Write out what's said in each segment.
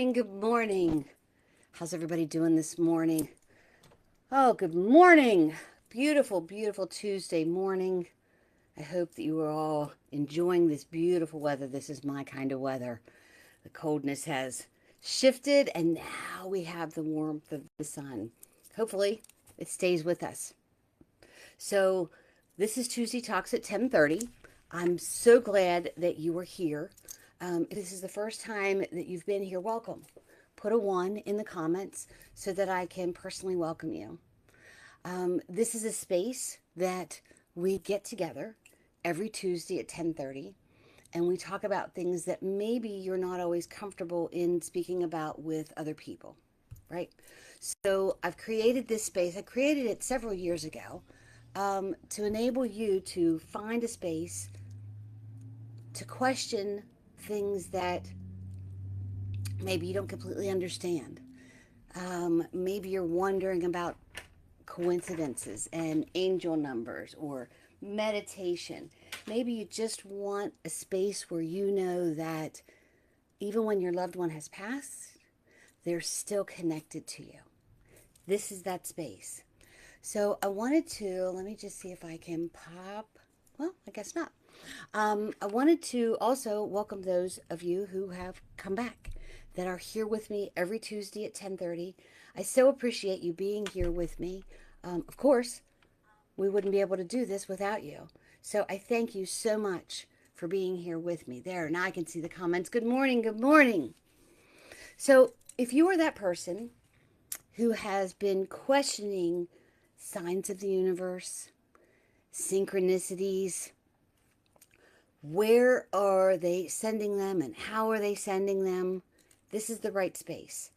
morning, good morning. How's everybody doing this morning? Oh, good morning. Beautiful, beautiful Tuesday morning. I hope that you are all enjoying this beautiful weather. This is my kind of weather. The coldness has shifted and now we have the warmth of the sun. Hopefully it stays with us. So this is Tuesday Talks at 10:30. I'm so glad that you are here. If this is the first time that you've been here, welcome. Put a 1 in the comments so that I can personally welcome you. This is a space that we get together every Tuesday at 10:30 and we talk about things that maybe you're not always comfortable in speaking about with other people, right? So I've created this space. I created it several years ago to enable you to find a space to question things that maybe you don't completely understand. Maybe you're wondering about coincidences and angel numbers or meditation. Maybe you just want a space where you know that even when your loved one has passed, they're still connected to you. This is that space. So I wanted to, let me just see if I can pop, well, I guess not. I wanted to also welcome those of you who have come back, that are here with me every Tuesday at 10:30. I so appreciate you being here with me. Of course, we wouldn't be able to do this without you. So I thank you so much for being here with me. There, now I can see the comments. Good morning, good morning. So if you are that person who has been questioning signs of the universe, synchronicities, where are they sending them and how are they sending them? This is the right space.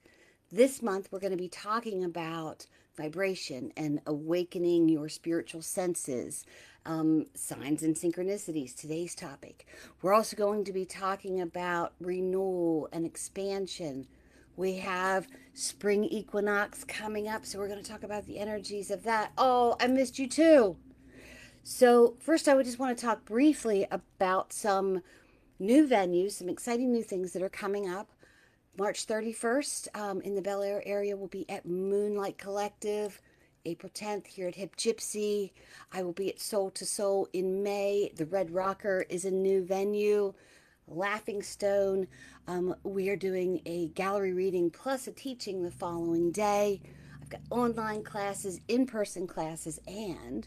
This month, we're going to be talking about vibration and awakening your spiritual senses, signs and synchronicities, today's topic. We're also going to be talking about renewal and expansion. We have spring equinox coming up, so we're going to talk about the energies of that. Oh, I missed you too. So first, I would just want to talk briefly about some new venues, some exciting new things that are coming up. March 31st in the Bel Air area will be at Moonlight Collective. April 10th here at Hip Gypsy. I will be at Soul to Soul in May. The Red Rocker is a new venue. Laughing Stone. We are doing a gallery reading plus a teaching the following day. I've got online classes, in-person classes, and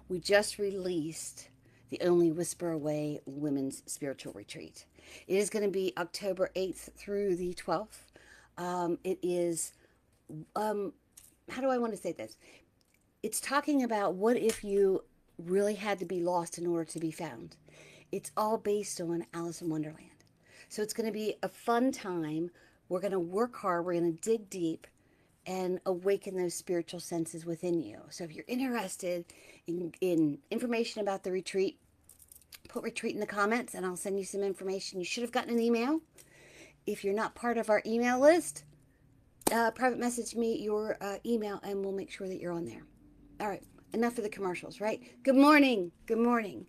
we just released the Only Whisper Away Women's Spiritual Retreat. It is going to be October 8th through the 12th. It is, how do I want to say this? It's talking about what if you really had to be lost in order to be found. It's all based on Alice in Wonderland. So it's going to be a fun time. We're going to work hard. We're going to dig deep and awaken those spiritual senses within you. So if you're interested in information about the retreat, put retreat in the comments and I'll send you some information. You should have gotten an email. If you're not part of our email list, private message me your email and we'll make sure that you're on there. All right, enough of the commercials, right? Good morning. Good morning.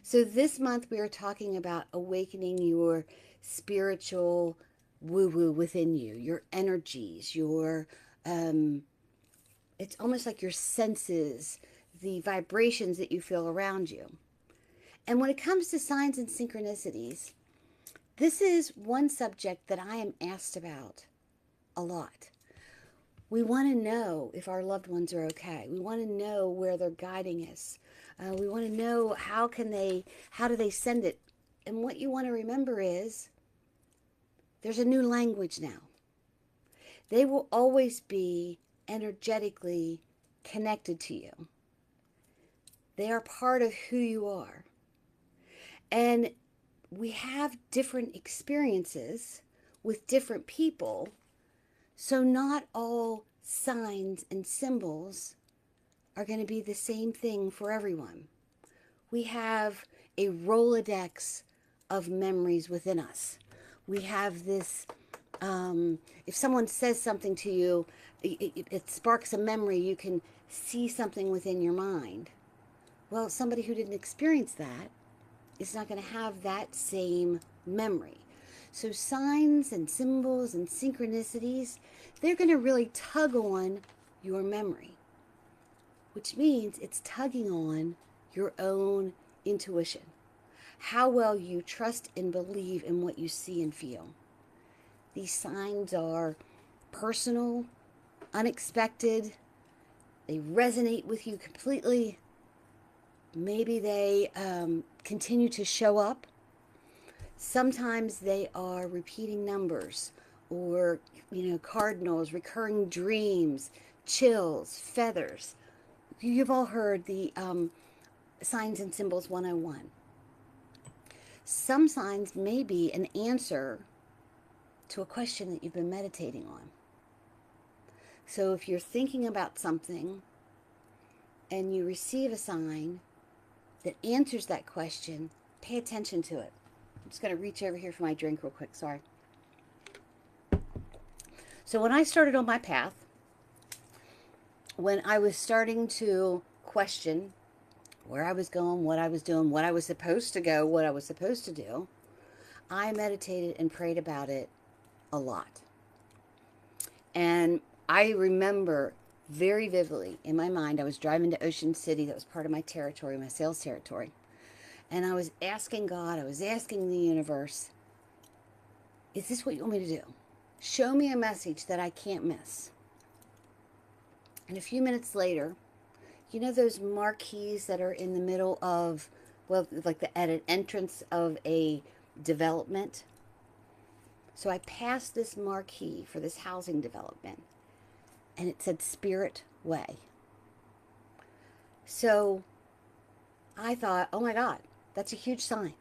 So this month we are talking about awakening your spiritual woo-woo within you, your energies, your it's almost like your senses, the vibrations that you feel around you. And when it comes to signs and synchronicities, this is one subject that I am asked about a lot. We want to know if our loved ones are okay. We want to know where they're guiding us. We want to know how do they send it? And what you want to remember is there's a new language now. They will always be energetically connected to you. They are part of who you are. And we have different experiences with different people. So not all signs and symbols are going to be the same thing for everyone. We have a Rolodex of memories within us. We have this, if someone says something to you, it sparks a memory. You can see something within your mind. Well, somebody who didn't experience that is not going to have that same memory. So signs and symbols and synchronicities, they're going to really tug on your memory, which means it's tugging on your own intuition, how well you trust and believe in what you see and feel. These signs are personal, unexpected, they resonate with you completely. Maybe they continue to show up. Sometimes they are repeating numbers or, cardinals, recurring dreams, chills, feathers. You've all heard the Signs and Symbols 101. Some signs may be an answer to a question that you've been meditating on. So if you're thinking about something and you receive a sign that answers that question, pay attention to it. I'm just going to reach over here for my drink real quick. Sorry. So when I started on my path, when I was starting to question where I was going, what I was doing, what I was supposed to go, what I was supposed to do, I meditated and prayed about it a lot. And I remember very vividly in my mind, I was driving to Ocean City. That was part of my territory, my sales territory. And I was asking God, I was asking the universe, is this what you want me to do? Show me a message that I can't miss. And a few minutes later, you know those marquees that are in the middle of, well, like at an entrance of a development? So I passed this marquee for this housing development, and it said Spirit Way. So I thought, oh my God, that's a huge sign.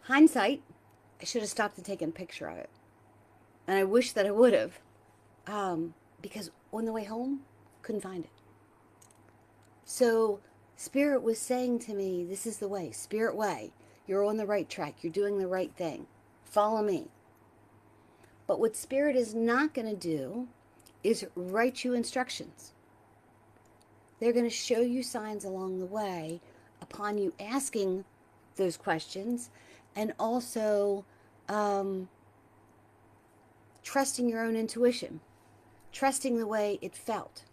Hindsight, I should have stopped and taken a picture of it. And I wish that I would have, because on the way home, couldn't find it. So Spirit was saying to me, this is the way, Spirit Way. You're on the right track. You're doing the right thing. Follow me. But what Spirit is not going to do is write you instructions. They're going to show you signs along the way upon you asking those questions, and also trusting your own intuition, trusting the way it felt.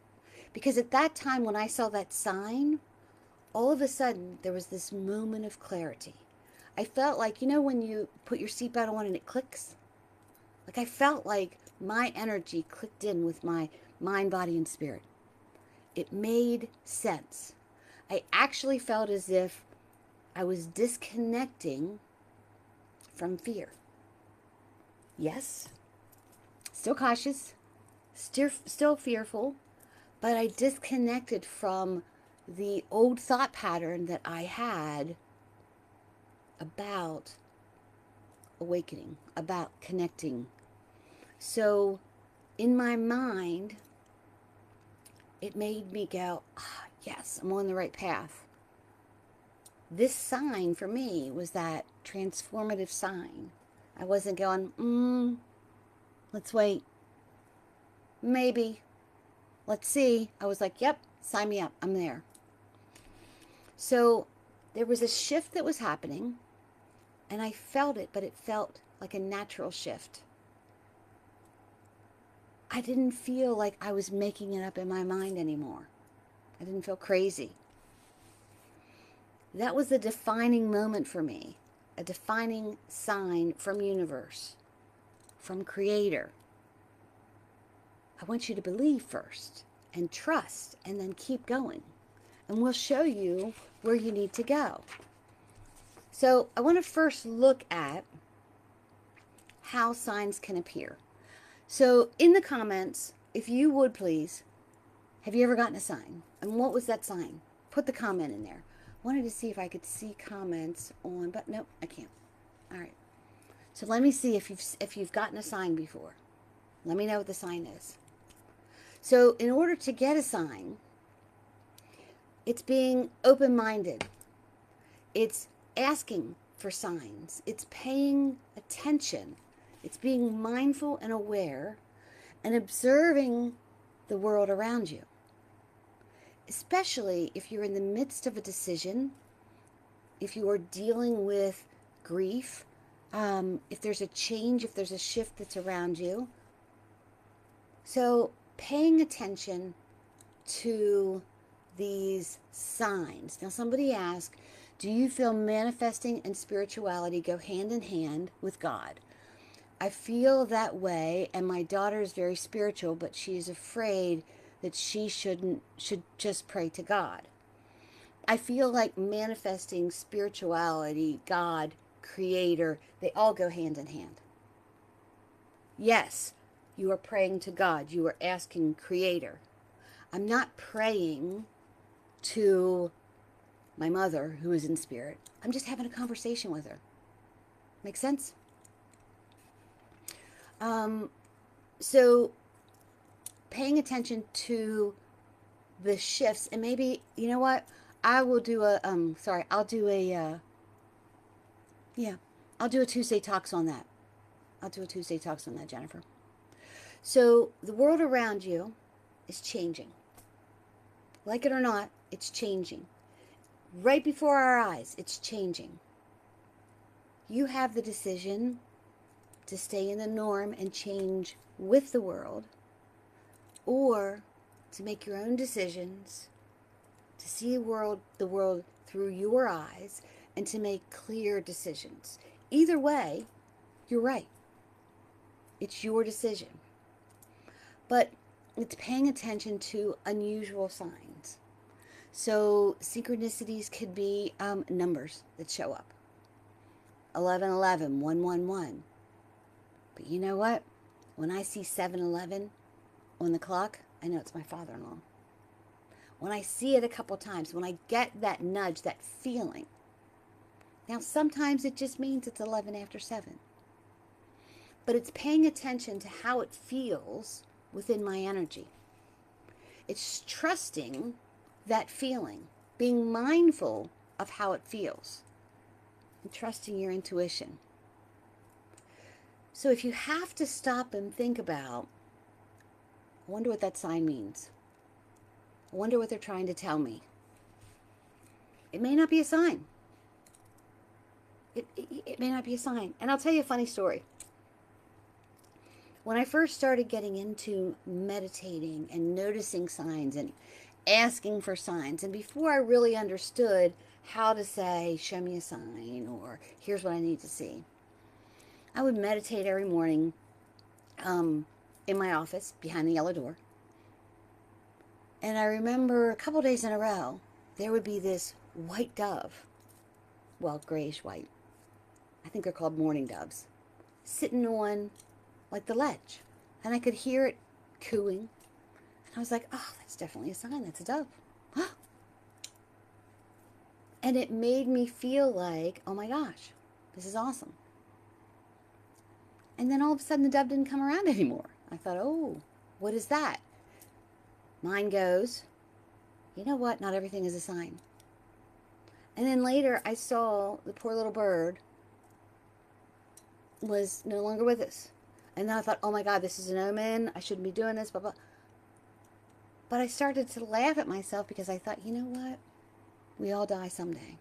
Because at that time when I saw that sign, all of a sudden there was this moment of clarity. I felt like, when you put your seatbelt on and it clicks? Like I felt like my energy clicked in with my mind, body, and spirit. It made sense. I actually felt as if I was disconnecting from fear. Yes, still cautious, still fearful, but I disconnected from the old thought pattern that I had about awakening, about connecting. So in my mind, it made me go, yes, I'm on the right path. This sign for me was that transformative sign. I wasn't going, let's wait. Maybe. Let's see. I was like, yep, sign me up. I'm there. So there was a shift that was happening, and I felt it, but it felt like a natural shift. I didn't feel like I was making it up in my mind anymore. I didn't feel crazy. That was a defining moment for me, a defining sign from universe, from Creator. I want you to believe first and trust and then keep going. And we'll show you where you need to go. So I want to first look at how signs can appear. So in the comments, if you would please, have you ever gotten a sign? And what was that sign? Put the comment in there. Wanted to see if I could see comments on, but nope, I can't. All right. So let me see if you've gotten a sign before. Let me know what the sign is. So in order to get a sign, it's being open-minded. It's asking for signs. It's paying attention. It's being mindful and aware and observing the world around you. Especially if you're in the midst of a decision, if you are dealing with grief, if there's a change, if there's a shift that's around you. So paying attention to these signs. Now, somebody asked, do you feel manifesting and spirituality go hand in hand with God? I feel that way, and my daughter is very spiritual, but she's afraid that she should just pray to God. I feel like manifesting, spirituality, God, Creator, they all go hand in hand. Yes, you are praying to God. You are asking Creator. I'm not praying to my mother, who is in spirit. I'm just having a conversation with her. Make sense? So paying attention to the shifts, and maybe, you know what? I will do a, I'll do a, I'll do a Tuesday Talks on that. I'll do a Tuesday Talks on that, Jennifer. So the world around you is changing. Like it or not, it's changing. Right before our eyes, it's changing. You have the decision to stay in the norm and change with the world, or to make your own decisions, to see the world through your eyes, and to make clear decisions. Either way, you're right. It's your decision. But it's paying attention to unusual signs. So synchronicities could be numbers that show up. 1111, 111. But you know what? When I see 711 on the clock, I know it's my father-in-law. When I see it a couple times, when I get that nudge, that feeling. Now, sometimes it just means it's 11 after 7. But it's paying attention to how it feels within my energy. It's trusting that feeling, being mindful of how it feels, and trusting your intuition. So if you have to stop and think about, I wonder what that sign means. I wonder what they're trying to tell me. It may not be a sign. It may not be a sign. And I'll tell you a funny story. When I first started getting into meditating and noticing signs and asking for signs, and before I really understood how to say, show me a sign, or here's what I need to see, I would meditate every morning in my office behind the yellow door. And I remember a couple days in a row, there would be this white dove, well, grayish white. I think they're called mourning doves, sitting on like the ledge. And I could hear it cooing. And I was like, oh, that's definitely a sign. That's a dove. And it made me feel like, oh my gosh, this is awesome. And then all of a sudden the dove didn't come around anymore. I thought, oh, what is that? Mine goes, you know what? Not everything is a sign. And then later I saw the poor little bird was no longer with us. And then I thought, oh my God, this is an omen. I shouldn't be doing this, blah, blah. But I started to laugh at myself because I thought, you know what? We all die someday.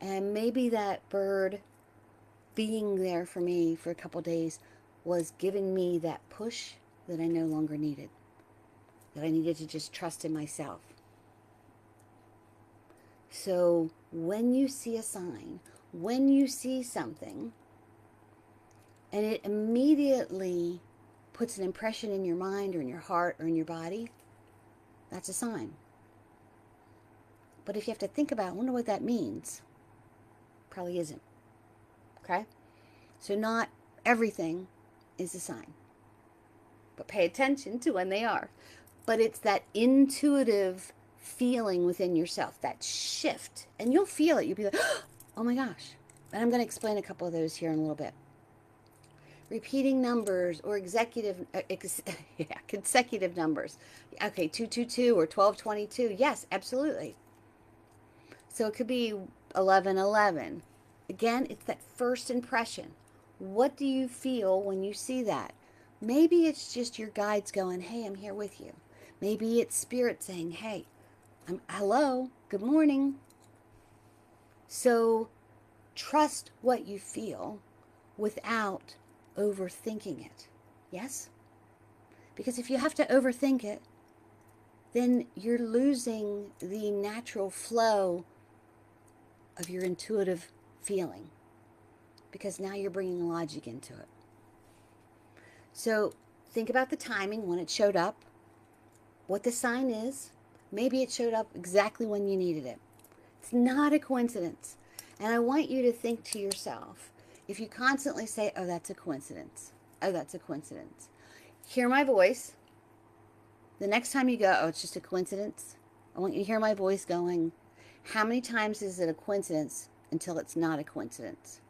And maybe that bird being there for me for a couple days was giving me that push that I no longer needed. That I needed to just trust in myself. So when you see a sign, when you see something, and it immediately puts an impression in your mind or in your heart or in your body, that's a sign. But if you have to think about, I wonder what that means, probably isn't. Okay? So not everything is a sign. But pay attention to when they are. But it's that intuitive feeling within yourself, that shift. And you'll feel it. You'll be like, oh my gosh. And I'm going to explain a couple of those here in a little bit. Repeating numbers or consecutive numbers. Okay, 222 or 1222. Yes, absolutely. So it could be 1111. Again, it's that first impression. What do you feel when you see that? Maybe it's just your guides going, hey, I'm here with you. Maybe it's spirit saying, hey, hello, good morning. So Trust what you feel without overthinking it. Yes? Because if you have to overthink it, then you're losing the natural flow of your intuitive feeling, because now you're bringing logic into it. So think about the timing when it showed up, what the sign is. Maybe it showed up exactly when you needed it. It's not a coincidence. And I want you to think to yourself, if you constantly say, oh, that's a coincidence. Oh, that's a coincidence. Hear my voice. The next time you go, oh, it's just a coincidence. I want you to hear my voice going, how many times is it a coincidence until it's not a coincidence?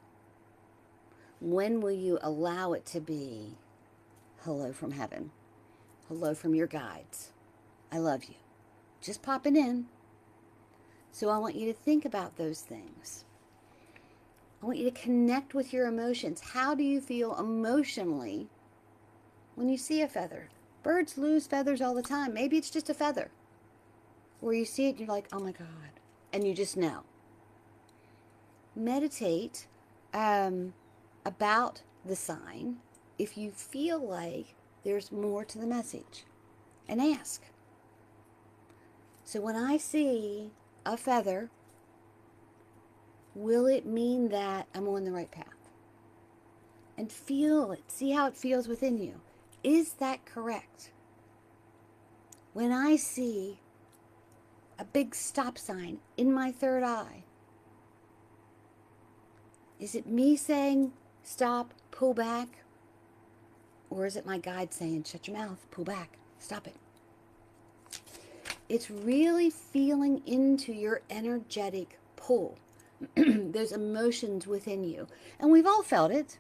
When will you allow it to be hello from heaven? Hello from your guides. I love you. Just popping in. So I want you to think about those things. I want you to connect with your emotions. How do you feel emotionally when you see a feather? Birds lose feathers all the time. Maybe it's just a feather. Where you see it, you're like, oh my God. And you just know. Meditate about the sign if you feel like there's more to the message. And ask. So when I see a feather, will it mean that I'm on the right path? And feel it. See how it feels within you. Is that correct? When I see a big stop sign in my third eye, is it me saying stop, pull back? Or is it my guide saying shut your mouth, pull back, stop it? It's really feeling into your energetic pull. Those emotions within you. And we've all felt it.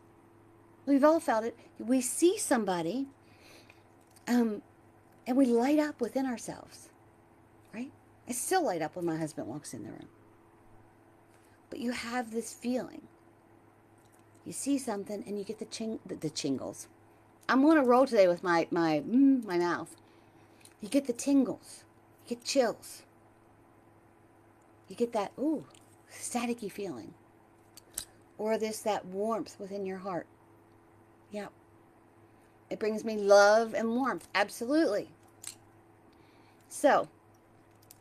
We've all felt it. We see somebody and we light up within ourselves, right? I still light up when my husband walks in the room. But you have this feeling. You see something and you get the chingles. I'm on a roll today with my mouth. You get the tingles. You get chills. You get that, ooh, staticky feeling. Or that warmth within your heart. Yeah. It brings me love and warmth. Absolutely. So,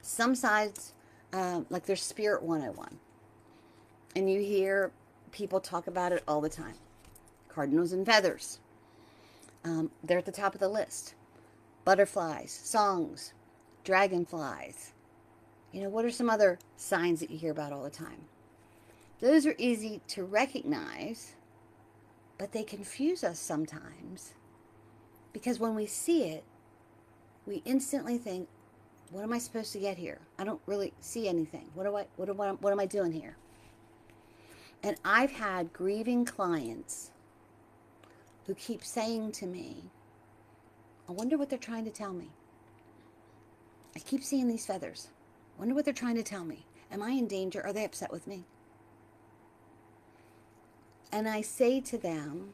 some sides, like there's Spirit 101. And you hear people talk about it all the time. Cardinals and feathers. They're at the top of the list. Butterflies, songs, dragonflies. You know, what are some other signs that you hear about all the time? Those are easy to recognize, but they confuse us sometimes. Because when we see it, we instantly think, what am I supposed to get here? I don't really see anything. What am I doing here? And I've had grieving clients who keep saying to me, I wonder what they're trying to tell me. I keep seeing these feathers. I wonder what they're trying to tell me. Am I in danger? Are they upset with me? And I say to them,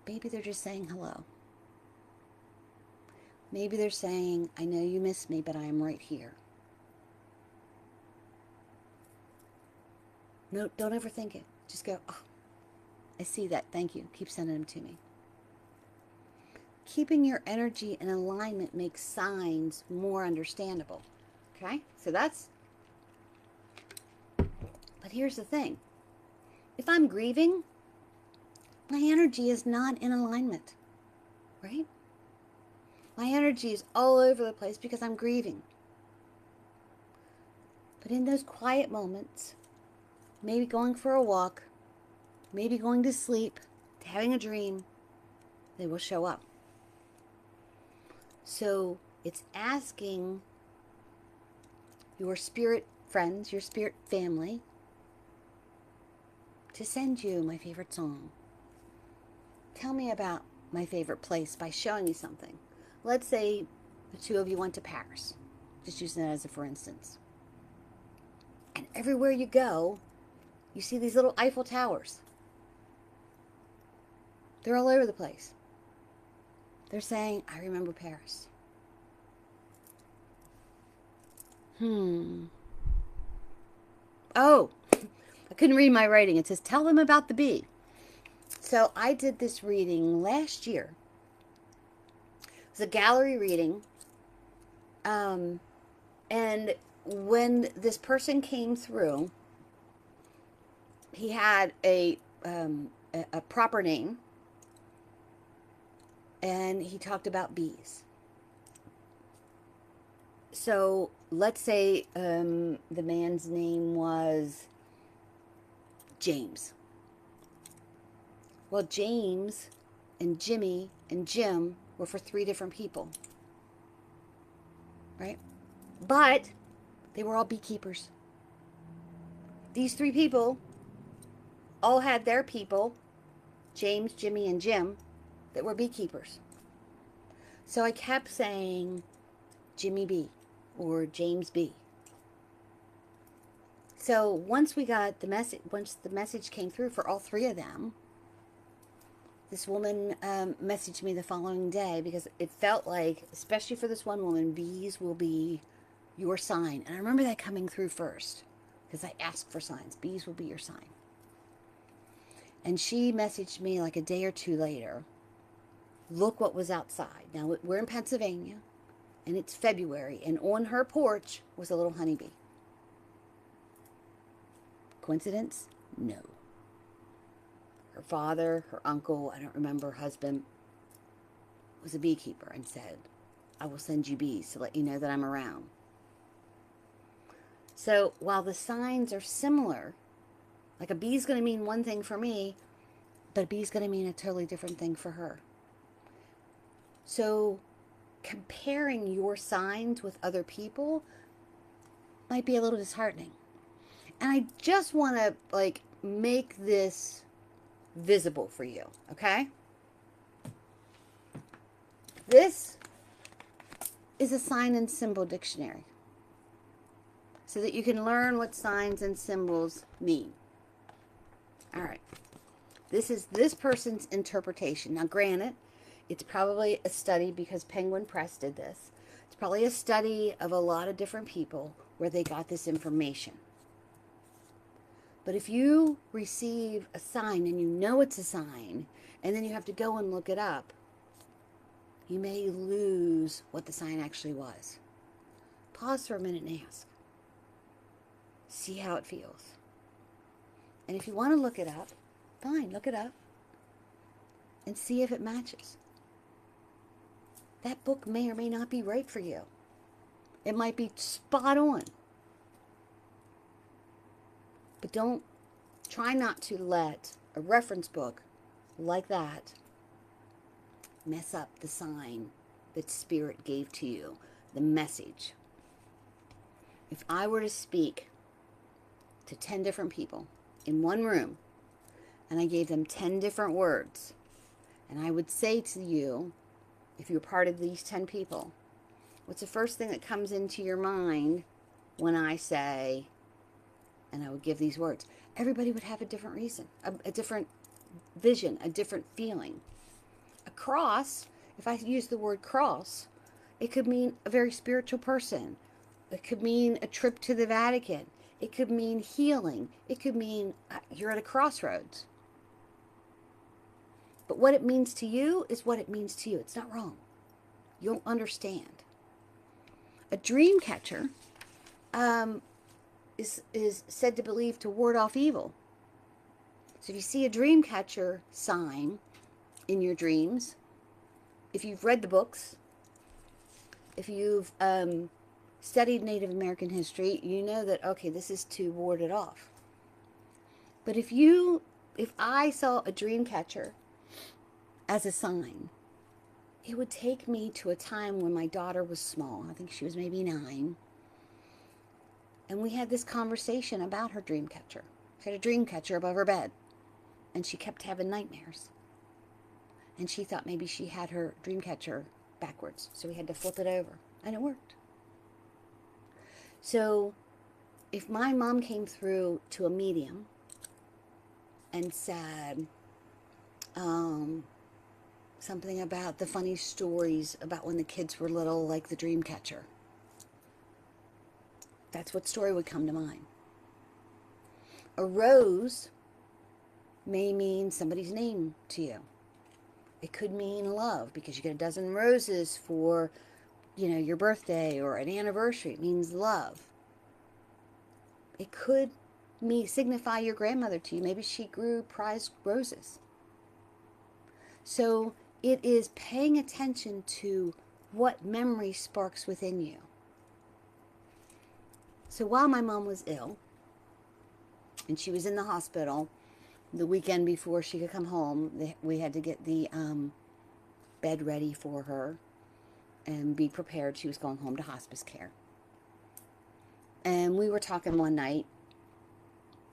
maybe they're just saying hello. Maybe they're saying, I know you miss me, but I am right here. No, don't overthink it. Just go, oh, I see that. Thank you. Keep sending them to me. Keeping your energy in alignment makes signs more understandable. Okay? So that's... But here's the thing. If I'm grieving, my energy is not in alignment. Right? My energy is all over the place because I'm grieving. But in those quiet moments, maybe going for a walk, maybe going to sleep, having a dream, they will show up. So it's asking your spirit friends, your spirit family, to send you my favorite song. Tell me about my favorite place by showing me something. Let's say the two of you went to Paris. Just using that as a for instance. And everywhere you go, you see these little Eiffel Towers. They're all over the place. They're saying, I remember Paris. Oh, I couldn't read my writing. It says, tell them about the bee. So I did this reading last year. It was a gallery reading. And when this person came through, he had a proper name, and he talked about bees. So let's say the man's name was James. Well, James and Jimmy and Jim were for 3 different people, right? But they were all beekeepers. These 3 people all had their people, James, Jimmy, and Jim, that were beekeepers. So I kept saying Jimmy B or James B. So once we got the message, once the message came through for all 3 of them, this woman messaged me the following day, because it felt like, especially for this one woman, bees will be your sign. And I remember that coming through first, because I asked for signs. Bees will be your sign. And she messaged me like a day or 2 later, look what was outside. Now, we're in Pennsylvania, and it's February, and on her porch was a little honeybee. Coincidence? No. Her father, her uncle, I don't remember, her husband, was a beekeeper and said, I will send you bees to let you know that I'm around. So while the signs are similar, like a bee's going to mean one thing for me, but a bee's going to mean a totally different thing for her. So comparing your signs with other people might be a little disheartening. And I just want to make this visible for you, okay? This is a sign and symbol dictionary, so that you can learn what signs and symbols mean. All right. This is this person's interpretation. Now, granted, it's probably a study, because Penguin Press did this. It's probably a study of a lot of different people where they got this information. But if you receive a sign and you know it's a sign, and then you have to go and look it up, you may lose what the sign actually was. Pause for a minute and ask. See how it feels. And if you want to look it up, fine, look it up and see if it matches. That book may or may not be right for you. It might be spot on. But try not to let a reference book like that mess up the sign that Spirit gave to you, the message. If I were to speak to 10 different people in one room, and I gave them 10 different words, and I would say to you, if you're part of these 10 people, what's the first thing that comes into your mind when I say, and I would give these words? Everybody would have a different reason, a different vision, a different feeling. A cross, if I use the word cross, it could mean a very spiritual person. It could mean a trip to the Vatican. It could mean healing. It could mean you're at a crossroads. But what it means to you is what it means to you. It's not wrong. You'll understand. A dream catcher is said to believe to ward off evil. So if you see a dream catcher sign in your dreams, if you've read the books, if you've studied Native American history, you know that, okay, this is to ward it off. But if I saw a dream catcher as a sign, it would take me to a time when my daughter was small. I think she was maybe 9. And we had this conversation about her dream catcher. She had a dream catcher above her bed, and she kept having nightmares. And she thought maybe she had her dream catcher backwards, so we had to flip it over, and it worked. So if my mom came through to a medium and said something about the funny stories about when the kids were little, like the dream catcher, that's what story would come to mind. A rose may mean somebody's name to you. It could mean love because you get a dozen roses for, your birthday or an anniversary. It means love. It could signify your grandmother to you. Maybe she grew prized roses. So it is paying attention to what memory sparks within you. So while my mom was ill and she was in the hospital, the weekend before she could come home, we had to get the bed ready for her and be prepared. She was going home to hospice care. And we were talking one night,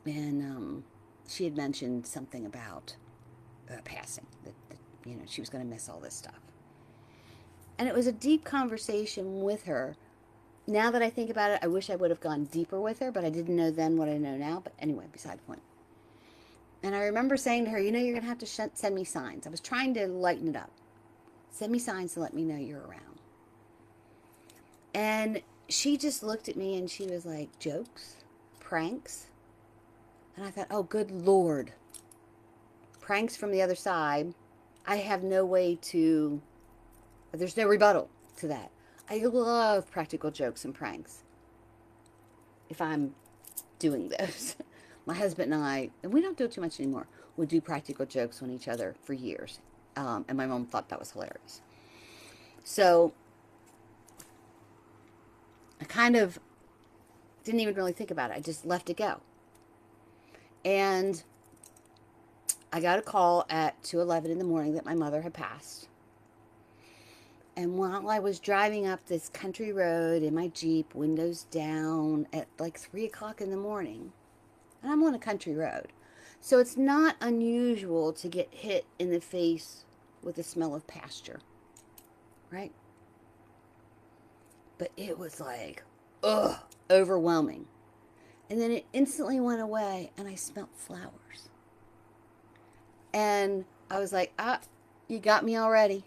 and she had mentioned something about passing, that she was going to miss all this stuff. And it was a deep conversation with her. Now that I think about it, I wish I would have gone deeper with her, but I didn't know then what I know now. But anyway, beside the point. And I remember saying to her, you're going to have to send me signs. I was trying to lighten it up. Send me signs to let me know you're around. And she just looked at me and she was like, jokes? Pranks? And I thought, oh, good Lord. Pranks from the other side. I have no way to, there's no rebuttal to that. I love practical jokes and pranks. If I'm doing those. My husband and I, and we don't do it too much anymore, would do practical jokes on each other for years. And my mom thought that was hilarious. So I kind of didn't even really think about it. I just left it go. And I got a call at 2:11 in the morning that my mother had passed. And while I was driving up this country road in my Jeep, windows down, at like 3 o'clock in the morning, and I'm on a country road, so it's not unusual to get hit in the face with the smell of pasture, right? But it was like, overwhelming. And then it instantly went away, and I smelled flowers. And I was like, you got me already.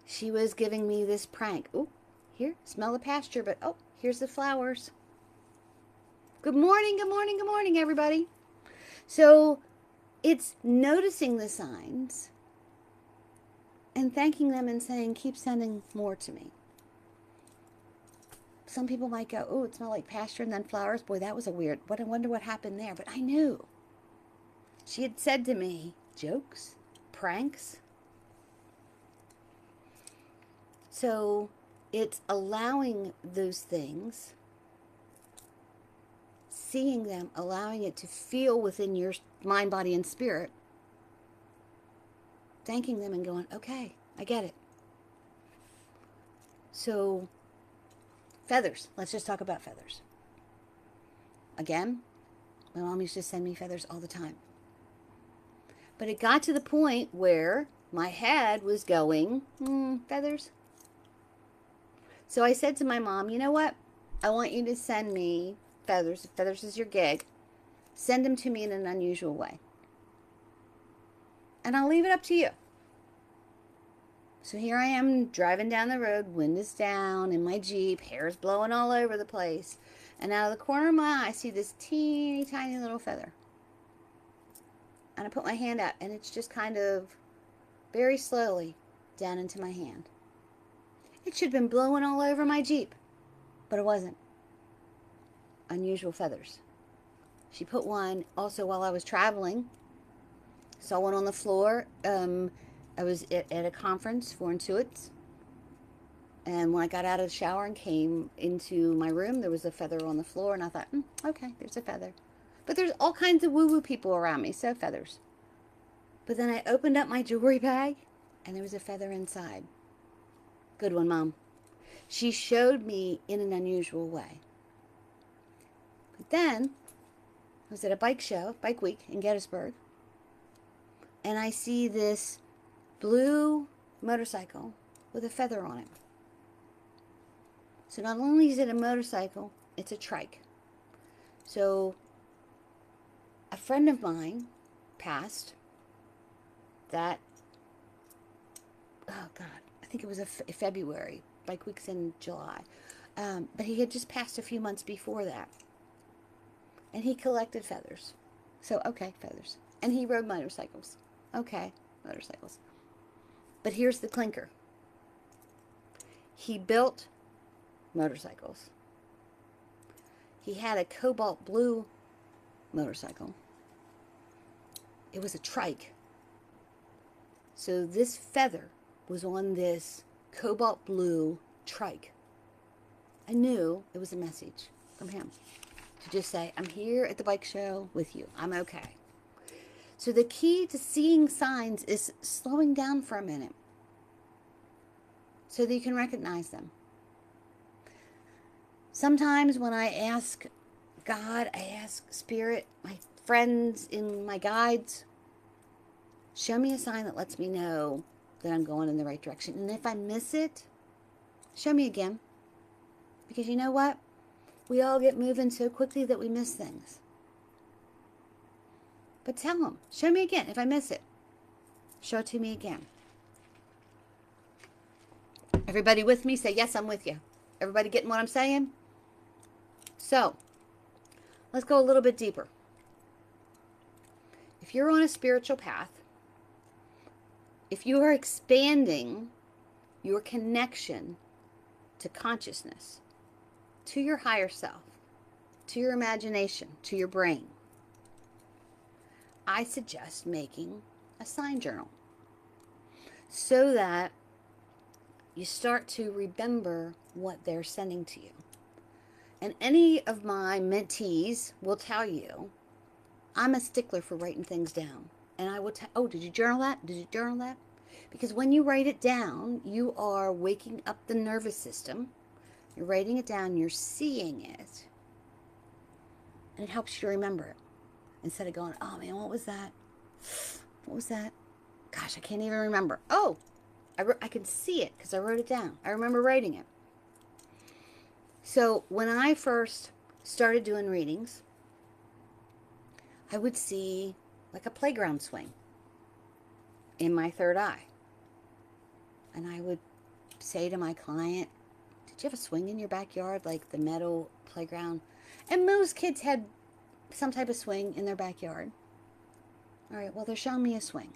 She was giving me this prank. Oh, here, smell the pasture, but here's the flowers. Good morning, good morning, good morning, everybody. So it's noticing the signs and thanking them and saying, keep sending more to me. Some people might go, oh, it smells like pasture and then flowers. Boy, that was a weird, I wonder what happened there. But I knew. She had said to me, jokes, pranks. So it's allowing those things, seeing them, allowing it to feel within your mind, body, and spirit, thanking them and going, okay, I get it. So feathers. Let's just talk about feathers. Again, my mom used to send me feathers all the time. But it got to the point where my head was going, feathers. So I said to my mom, you know what? I want you to send me feathers. If feathers is your gig, send them to me in an unusual way. And I'll leave it up to you. So here I am driving down the road, windows down, in my Jeep, hair's blowing all over the place. And out of the corner of my eye, I see this teeny tiny little feather. And I put my hand out, and it's just kind of very slowly down into my hand. It should have been blowing all over my Jeep, but it wasn't. Unusual feathers. She put one also while I was traveling. Saw one on the floor. I was at a conference for Intuits. And when I got out of the shower and came into my room, there was a feather on the floor. And I thought, okay, there's a feather. But there's all kinds of woo-woo people around me, so feathers. But then I opened up my jewelry bag, and there was a feather inside. Good one, Mom. She showed me in an unusual way. But then, I was at a bike show, Bike Week in Gettysburg, and I see this blue motorcycle with a feather on it. So not only is it a motorcycle, it's a trike. So a friend of mine passed that, oh God, I think it was February. Bike Week's in July. But he had just passed a few months before that. And he collected feathers. So, okay, feathers. And he rode motorcycles. Okay, motorcycles. But here's the clinker. He built motorcycles. He had a cobalt blue motorcycle. It was a trike. So this feather was on this cobalt blue trike. I knew it was a message from him to just say, I'm here at the bike show with you. I'm okay. So the key to seeing signs is slowing down for a minute so that you can recognize them. Sometimes when I ask God, I ask Spirit, my friends, in my guides, show me a sign that lets me know that I'm going in the right direction. And if I miss it, show me again. Because you know what? We all get moving so quickly that we miss things. But tell them, show me again if I miss it. Show it to me again. Everybody with me? Say, yes, I'm with you. Everybody getting what I'm saying? So, let's go a little bit deeper. If you're on a spiritual path, if you are expanding your connection to consciousness, to your higher self, to your imagination, to your brain, I suggest making a sign journal so that you start to remember what they're sending to you. And any of my mentees will tell you, I'm a stickler for writing things down. And I will tell, oh, did you journal that? Did you journal that? Because when you write it down, you are waking up the nervous system. You're writing it down, you're seeing it. And it helps you to remember it. Instead of going, oh man, what was that? What was that? Gosh, I can't even remember. Oh, I can see it because I wrote it down. I remember writing it. So when I first started doing readings, I would see like a playground swing in my third eye. And I would say to my client, did you have a swing in your backyard, like the metal playground? And most kids had some type of swing in their backyard. All right, well, they're showing me a swing.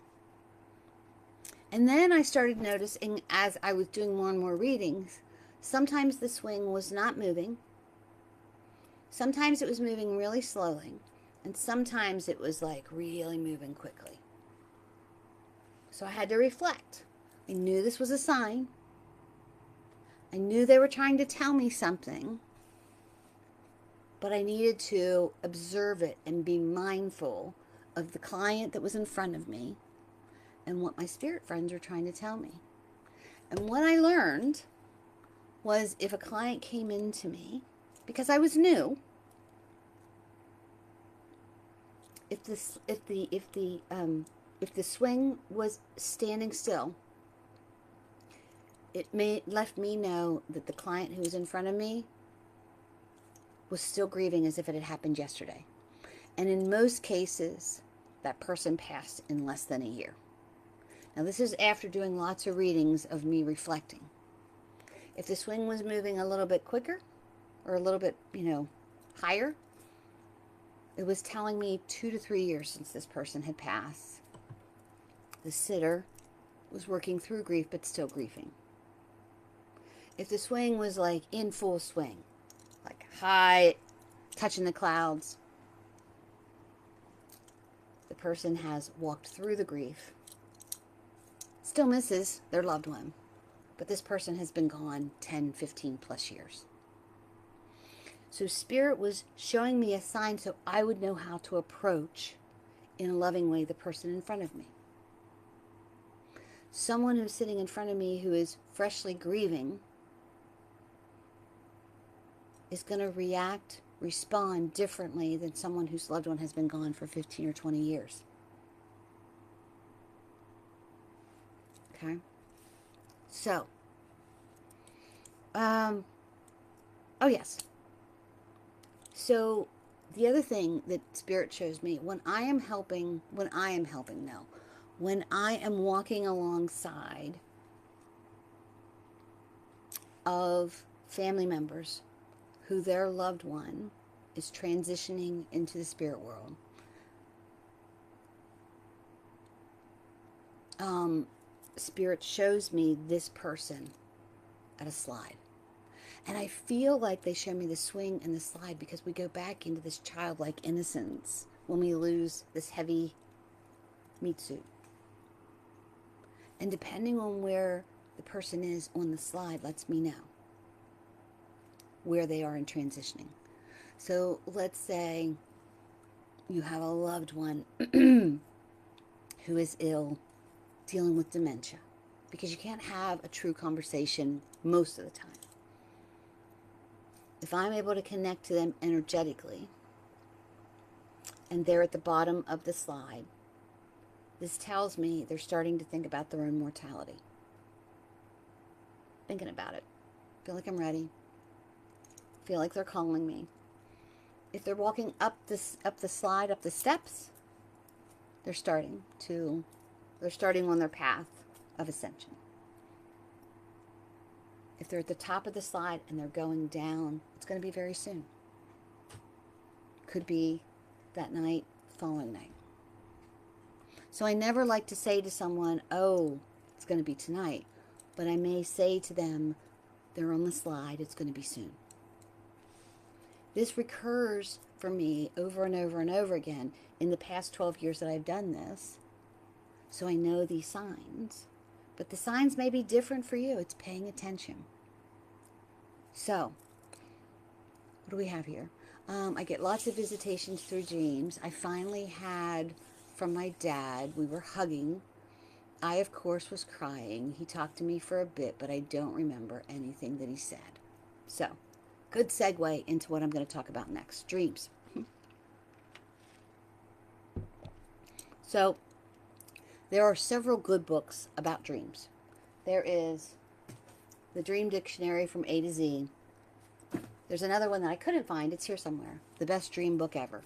And then I started noticing as I was doing more and more readings, sometimes the swing was not moving. Sometimes it was moving really slowly. And sometimes it was like really moving quickly. So I had to reflect. I knew this was a sign. I knew they were trying to tell me something. But I needed to observe it and be mindful of the client that was in front of me and what my spirit friends were trying to tell me. And what I learned was if a client came into me, because I was new, if the swing was standing still, it left me know that the client who was in front of me was still grieving as if it had happened yesterday. And in most cases, that person passed in less than a year. Now, this is after doing lots of readings of me reflecting. If the swing was moving a little bit quicker or a little bit, higher, it was telling me 2 to 3 years since this person had passed. The sitter was working through grief, but still grieving. If the swing was like in full swing, like high, touching the clouds, the person has walked through the grief, still misses their loved one, but this person has been gone 10, 15 plus years. So Spirit was showing me a sign so I would know how to approach in a loving way the person in front of me. Someone who's sitting in front of me who is freshly grieving is going to respond differently than someone whose loved one has been gone for 15 or 20 years. Okay? So, oh yes. So, the other thing that Spirit shows me, when I am walking alongside of family members who their loved one is transitioning into the spirit world, Spirit shows me this person at a slide. And I feel like they show me the swing and the slide because we go back into this childlike innocence when we lose this heavy meat suit. And depending on where the person is on the slide lets me know where they are in transitioning. So let's say you have a loved one who is ill, dealing with dementia, because you can't have a true conversation most of the time. If I'm able to connect to them energetically, and they're at the bottom of the slide, this tells me they're starting to think about their own mortality. Thinking about it. Feel like I'm ready. Feel like they're calling me. If they're walking up the slide, up the steps, they're starting on their path of ascension. If they're at the top of the slide and they're going down, it's going to be very soon. Could be that night, following night. So I never like to say to someone, oh, it's going to be tonight. But I may say to them, they're on the slide, it's going to be soon. This recurs for me over and over and over again in the past 12 years that I've done this. So I know these signs. But the signs may be different for you. It's paying attention. So, what do we have here? I get lots of visitations through dreams. I finally had from my dad. We were hugging. I, of course, was crying. He talked to me for a bit, but I don't remember anything that he said. So, good segue into what I'm going to talk about next. Dreams. So, there are several good books about dreams. There is the Dream Dictionary from A to Z. There's another one that I couldn't find. It's here somewhere. The Best Dream Book Ever.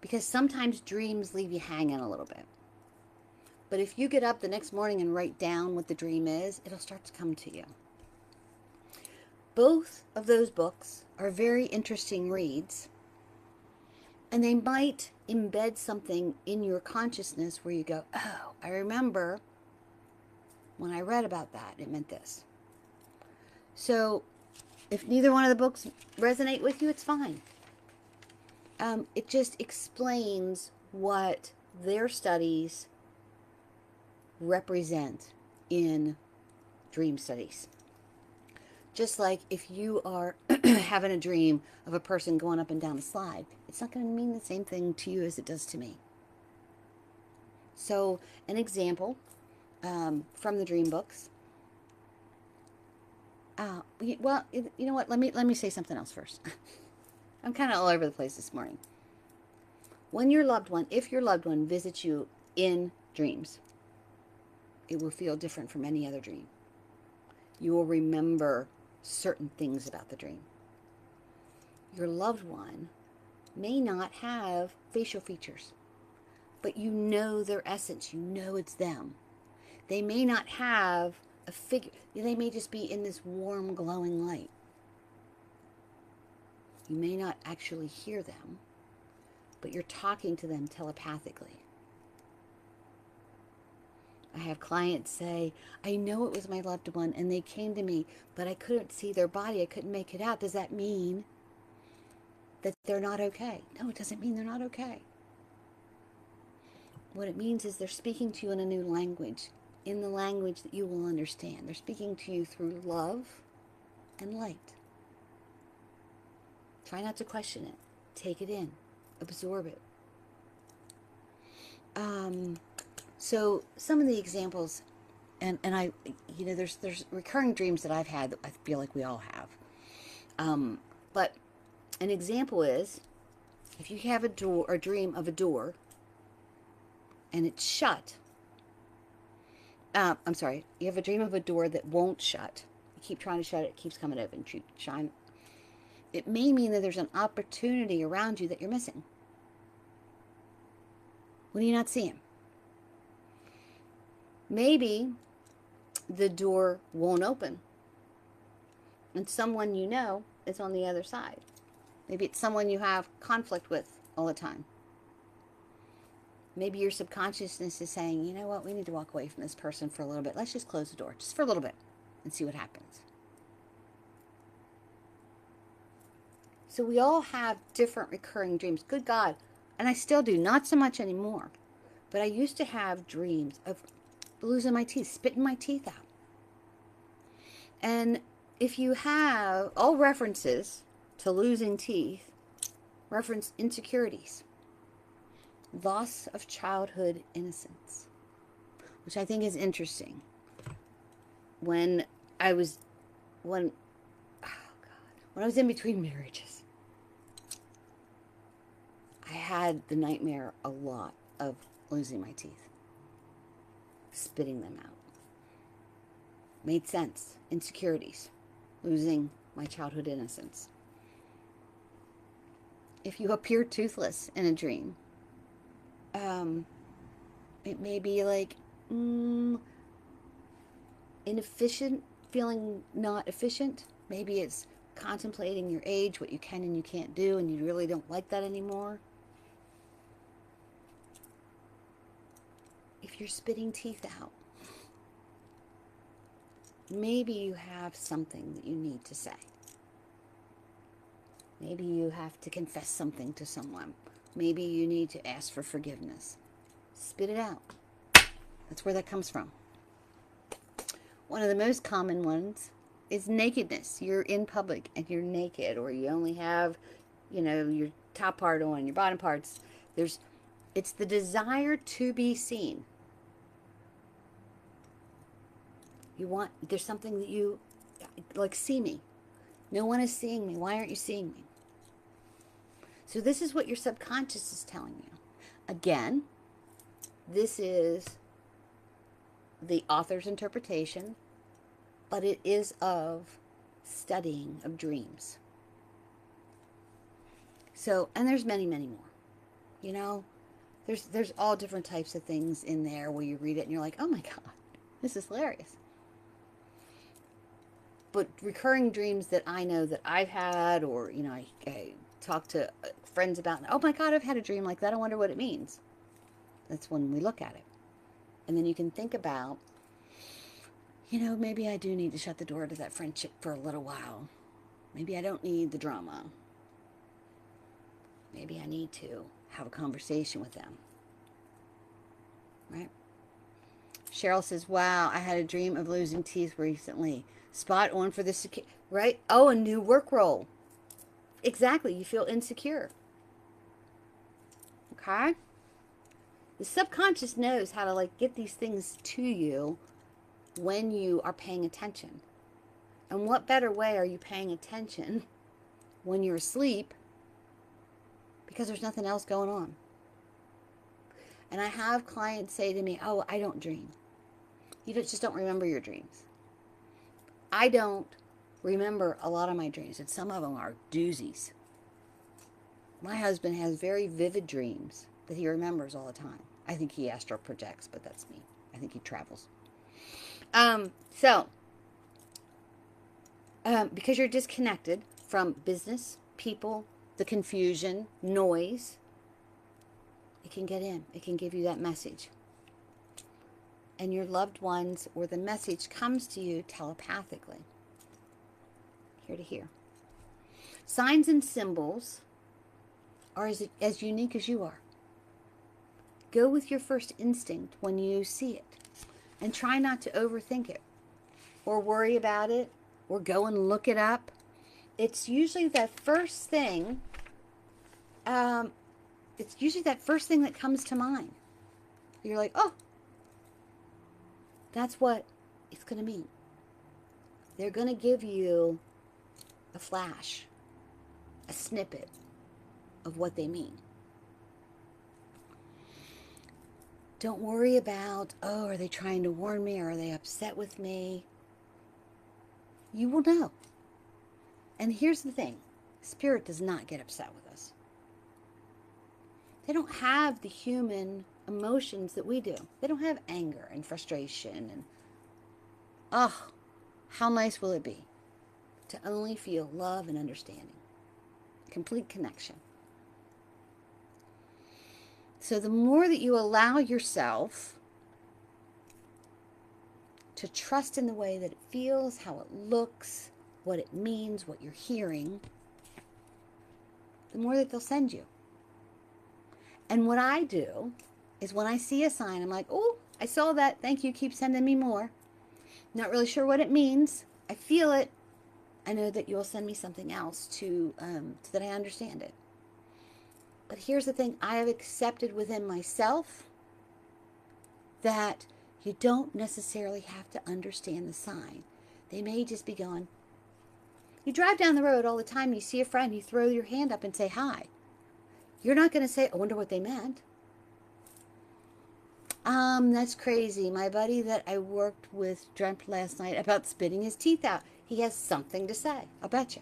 Because sometimes dreams leave you hanging a little bit. But if you get up the next morning and write down what the dream is, it'll start to come to you. Both of those books are very interesting reads. And they might embed something in your consciousness where you go, oh, I remember when I read about that, it meant this. So if neither one of the books resonate with you, it's fine. It just explains what their studies represent in dream studies. Just like if you are having a dream of a person going up and down a slide, it's not going to mean the same thing to you as it does to me. So an example from the dream books. Well, you know what? Let me say something else first. I'm kind of all over the place this morning. When your loved one, if your loved one visits you in dreams, it will feel different from any other dream. You will remember certain things about the dream. Your loved one may not have facial features, but you know their essence. You know it's them. They may not have a figure. They may just be in this warm, glowing light. You may not actually hear them, but you're talking to them telepathically. I have clients say, I know it was my loved one and they came to me, but I couldn't see their body. I couldn't make it out. Does that mean that they're not okay? No, it doesn't mean they're not okay. What it means is they're speaking to you in a new language, in the language that you will understand. They're speaking to you through love and light. Try not to question it. Take it in. Absorb it. So some of the examples, and I, there's recurring dreams that I've had that I feel like we all have. But an example is, if you have a door, or dream of a door, and it's shut. You have a dream of a door that won't shut. You keep trying to shut it, it keeps coming open. It may mean that there's an opportunity around you that you're missing. What are you not seeing? Maybe the door won't open and someone you know is on the other side. Maybe it's someone you have conflict with all the time. Maybe your subconsciousness is saying, you know what, we need to walk away from this person for a little bit. Let's just close the door, just for a little bit, and see what happens. So we all have different recurring dreams. Good God. And I still do, not so much anymore. But I used to have dreams of losing my teeth, spitting my teeth out. And if you have all references to losing teeth, reference insecurities, loss of childhood innocence, which I think is interesting. When I was in between marriages, I had the nightmare a lot of losing my teeth, spitting them out. Made sense. Insecurities, losing my childhood innocence. If you appear toothless in a dream, it may be like inefficient, feeling not efficient. Maybe it's contemplating your age, what you can and you can't do, and you really don't like that anymore. If you're spitting teeth out, maybe you have something that you need to say. Maybe you have to confess something to someone. Maybe you need to ask for forgiveness. Spit it out. That's where that comes from. One of the most common ones is nakedness. You're in public and you're naked, or you only have, your top part on, your bottom parts. It's the desire to be seen. There's something that you, like, see me. No one is seeing me. Why aren't you seeing me? So this is what your subconscious is telling you. Again, this is the author's interpretation, but it is of studying of dreams. So, and there's many, many more. There's all different types of things in there where you read it and you're like, oh my God, this is hilarious. But recurring dreams that I know that I've had, or, I talk to friends about, oh my God, I've had a dream like that. I wonder what it means. That's when we look at it. And then you can think about, maybe I do need to shut the door to that friendship for a little while. Maybe I don't need the drama. Maybe I need to have a conversation with them. Right? Cheryl says, wow, I had a dream of losing teeth recently. Spot on for the right? Oh, a new work role. Exactly. You feel insecure. Okay? The subconscious knows how to get these things to you when you are paying attention. And what better way are you paying attention when you're asleep? Because there's nothing else going on. And I have clients say to me, oh, I don't dream. You just don't remember your dreams. I don't remember a lot of my dreams, and some of them are doozies. My husband has very vivid dreams that he remembers all the time. I think he astral projects, but that's me. I think he travels. Because you're disconnected from business, people, the confusion, noise, it can get in. It can give you that message. And your loved ones, or the message comes to you telepathically. Here to hear. Signs and symbols are as unique as you are. Go with your first instinct when you see it. And try not to overthink it, or worry about it, or go and look it up. It's usually that first thing. It's usually that first thing that comes to mind. You're like, oh, that's what it's going to mean. They're going to give you a flash, a snippet of what they mean. Don't worry about, oh, are they trying to warn me, or are they upset with me? You will know. And here's the thing. Spirit does not get upset with us. They don't have the human emotions that we do. They don't have anger and frustration and, oh, how nice will it be to only feel love and understanding? complete connection. So the more that you allow yourself to trust in the way that it feels, how it looks, what it means, what you're hearing, the more that they'll send you. And what I do is when I see a sign, I'm like, oh, I saw that. Thank you. Keep sending me more. Not really sure what it means. I feel it. I know that you'll send me something else so that I understand it. But here's the thing. I have accepted within myself that you don't necessarily have to understand the sign. They may just be going. You drive down the road all the time. You see a friend. You throw your hand up and say hi. You're not going to say, I wonder what they meant. That's crazy. My buddy that I worked with dreamt last night about spitting his teeth out. He has something to say. I'll bet you.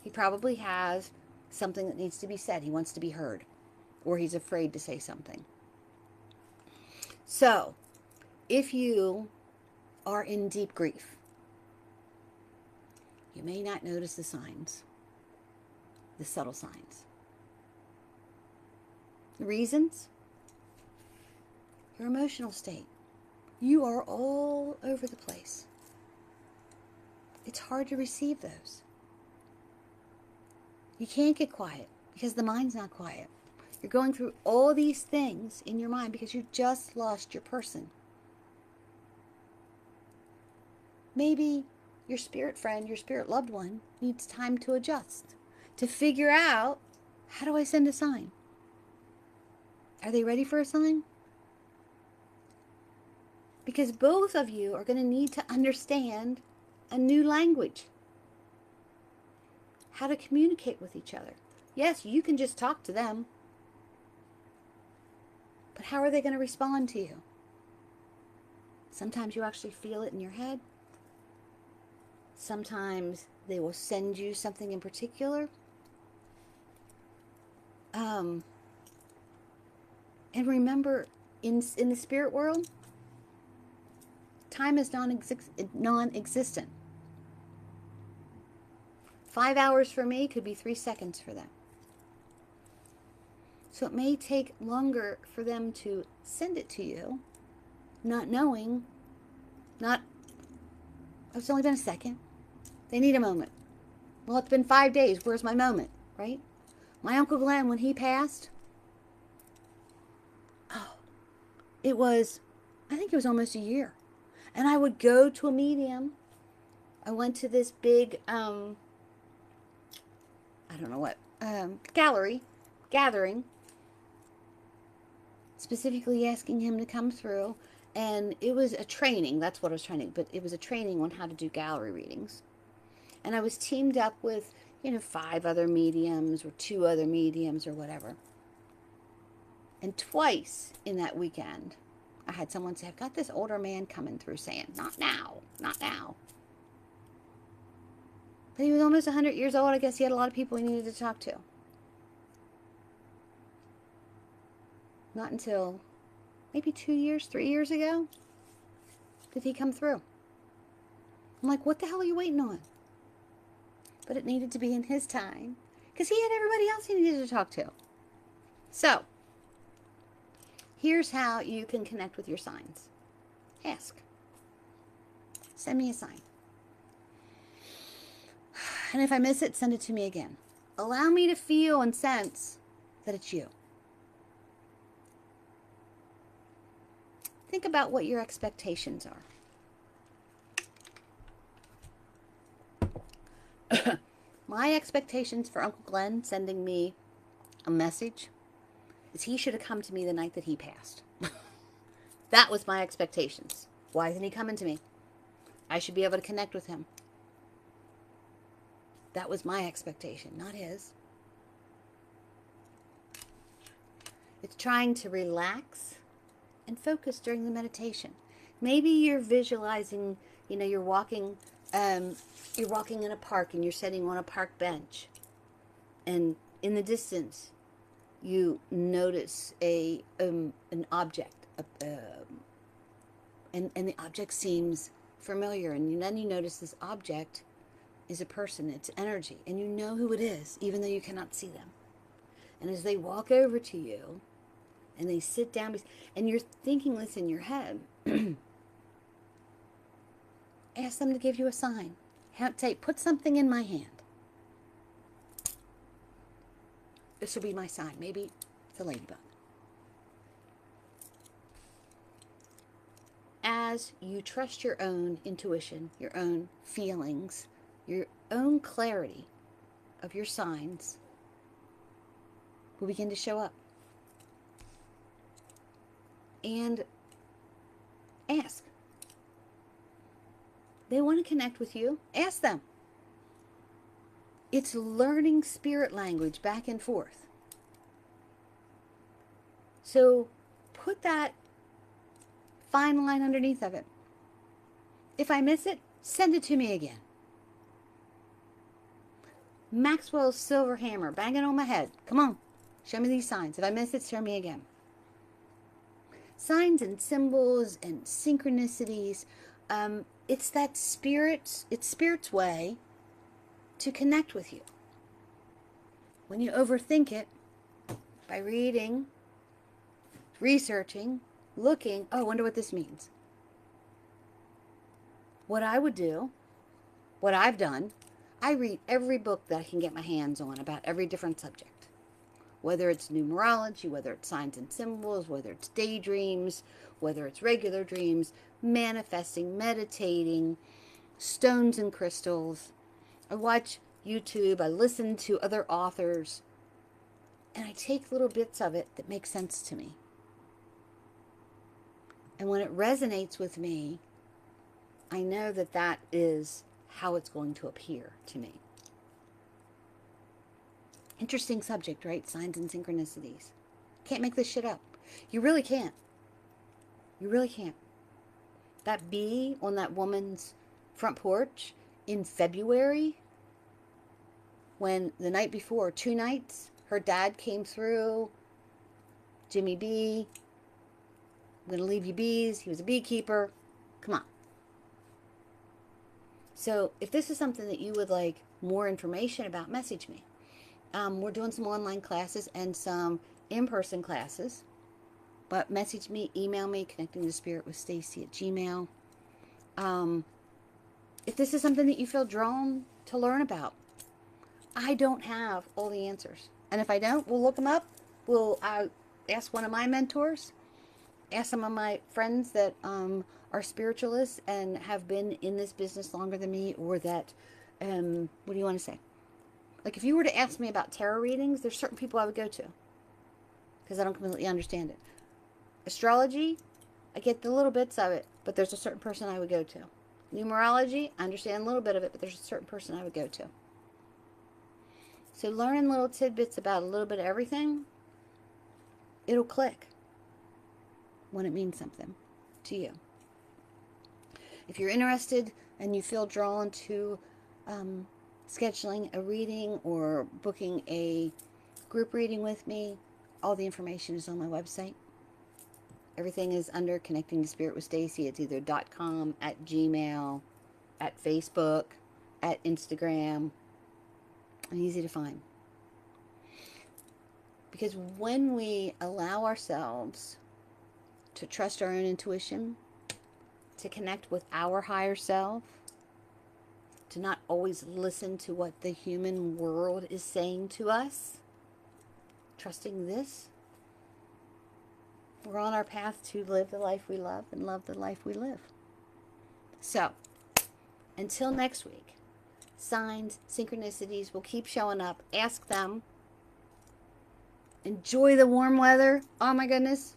He probably has something that needs to be said. He wants to be heard. Or he's afraid to say something. So, if you are in deep grief, you may not notice the signs. The subtle signs. The reasons? Your emotional state. You are all over the place. It's hard to receive those. You can't get quiet because the mind's not quiet. You're going through all these things in your mind because you just lost your person. Maybe your spirit friend, your spirit loved one needs time to adjust, to figure out, how do I send a sign? Are they ready for a sign? Because both of you are going to need to understand a new language. How to communicate with each other. Yes, you can just talk to them. But how are they going to respond to you? Sometimes you actually feel it in your head. Sometimes they will send you something in particular. And remember, in the spirit world, time is non-existent. 5 hours for me could be 3 seconds for them. So it may take longer for them to send it to you, not knowing, it's only been a second. They need a moment. Well, it's been 5 days. Where's my moment, right? My Uncle Glenn, when he passed, I think it was almost a year. And I would go to a medium. I went to this big, gathering, specifically asking him to come through. And it was a training. That's what I was training. But it was a training on how to do gallery readings. And I was teamed up with, 5 other mediums or 2 other mediums or whatever. And twice in that weekend, I had someone say, I've got this older man coming through saying, not now, not now. But he was almost 100 years old. I guess he had a lot of people he needed to talk to. Not until maybe 2 years, 3 years ago, did he come through. I'm like, what the hell are you waiting on? But it needed to be in his time because he had everybody else he needed to talk to. So, here's how you can connect with your signs. Ask. Send me a sign. And if I miss it, send it to me again. Allow me to feel and sense that it's you. Think about what your expectations are. My expectations for Uncle Glenn sending me a message is he should have come to me the night that he passed. That was my expectations. Why isn't he coming to me? I should be able to connect with him. That was my expectation, not his. It's trying to relax and focus during the meditation. Maybe you're visualizing, you're walking in a park and you're sitting on a park bench. And in the distance, you notice an object, and the object seems familiar. And then you notice this object is a person, it's energy, and you know who it is, even though you cannot see them. And as they walk over to you, and they sit down, and you're thinking this in your head, ask them to give you a sign. Say, put something in my hand. This will be my sign. Maybe it's a ladybug. As you trust your own intuition, your own feelings, your own clarity of your signs will begin to show up. And ask. They want to connect with you. Ask them. It's learning spirit language back and forth. So put that fine line underneath of it. If I miss it, send it to me again. Maxwell's silver hammer, banging on my head. Come on, show me these signs. If I miss it, show me again. Signs and symbols and synchronicities. It's that spirit's way to connect with you. When you overthink it, by reading, researching, looking, oh, I wonder what this means. What I would do, what I've done, I read every book that I can get my hands on about every different subject. Whether it's numerology, whether it's signs and symbols, whether it's daydreams, whether it's regular dreams, manifesting, meditating, stones and crystals. I watch YouTube, I listen to other authors, and I take little bits of it that make sense to me. And when it resonates with me, I know that that is how it's going to appear to me. Interesting subject, right? Signs and synchronicities. Can't make this shit up. You really can't. You really can't. That bee on that woman's front porch in February, when the night before, 2 nights, her dad came through, Jimmy B, I'm going to leave you bees. He was a beekeeper. Come on. So if this is something that you would like more information about, message me. We're doing some online classes and some in-person classes. But message me, email me, connectingthespiritwithstacy@gmail. If this is something that you feel drawn to learn about, I don't have all the answers. And if I don't, we'll look them up. I'll ask one of my mentors, ask some of my friends that are spiritualists and have been in this business longer than me, or that, what do you want to say? Like if you were to ask me about tarot readings, there's certain people I would go to because I don't completely understand it. Astrology, I get the little bits of it, but there's a certain person I would go to. Numerology, I understand a little bit of it, but there's a certain person I would go to. So learning little tidbits about a little bit of everything, it'll click when it means something to you. If you're interested and you feel drawn to scheduling a reading or booking a group reading with me, all the information is on my website. Everything is under Connecting the Spirit with Stacy. It's either .com, at Gmail, at Facebook, at Instagram. And easy to find. Because when we allow ourselves to trust our own intuition, to connect with our higher self, to not always listen to what the human world is saying to us, trusting this, we're on our path to live the life we love and love the life we live. So, until next week, signs, synchronicities will keep showing up. Ask them. Enjoy the warm weather. Oh my goodness.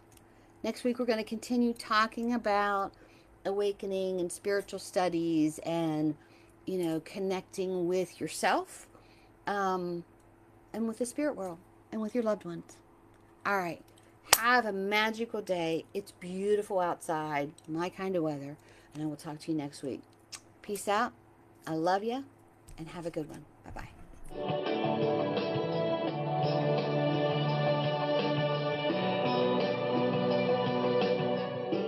Next week we're going to continue talking about awakening and spiritual studies and, connecting with yourself and with the spirit world and with your loved ones. All right. Have a magical day. It's beautiful outside. My kind of weather. And I will talk to you next week. Peace out. I love you. And have a good one. Bye-bye.